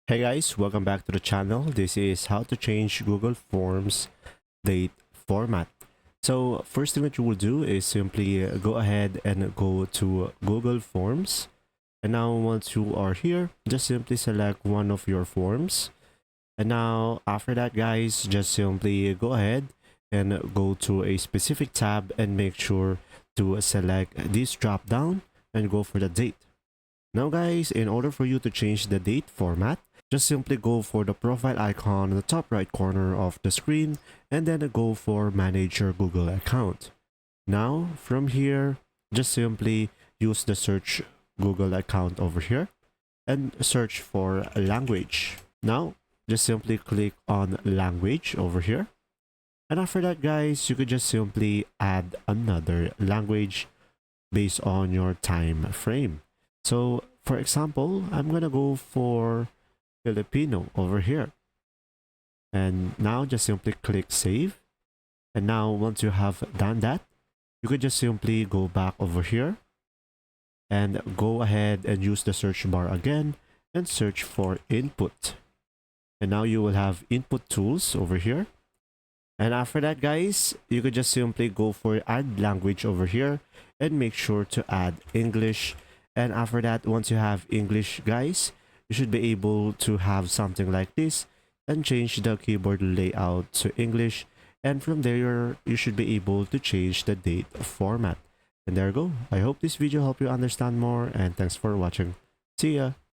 Hey guys, welcome back to the channel. This is how to change Google Forms date format. So first thing that you will do is simply go ahead and go to Google Forms. And now once you are here, just simply select one of your forms. And now after that guys, just simply go ahead and go to a specific tab and make sure to select this drop down and go for the date. Now guys, in order for you to change the date format, just simply go for the profile icon in the top right corner of the screen and then go for manage your Google account. Now from here, just simply use the search Google account over here and search for language. Now just simply click on language over here. And after that guys, you could just simply add another language based on your time frame. So for example, I'm gonna go for Filipino over here. And now just simply click save. And now once you have done that, you could just simply go back over here and go ahead and use the search bar again and search for input. And now you will have input tools over here. And after that guys, you could just simply go for add language over here and make sure to add English. And after that, once you have English guys, you should be able to have something like this and change the keyboard layout to English. And from there, you should be able to change the date format. And there you go. I hope this video helped you understand more and thanks for watching. See ya.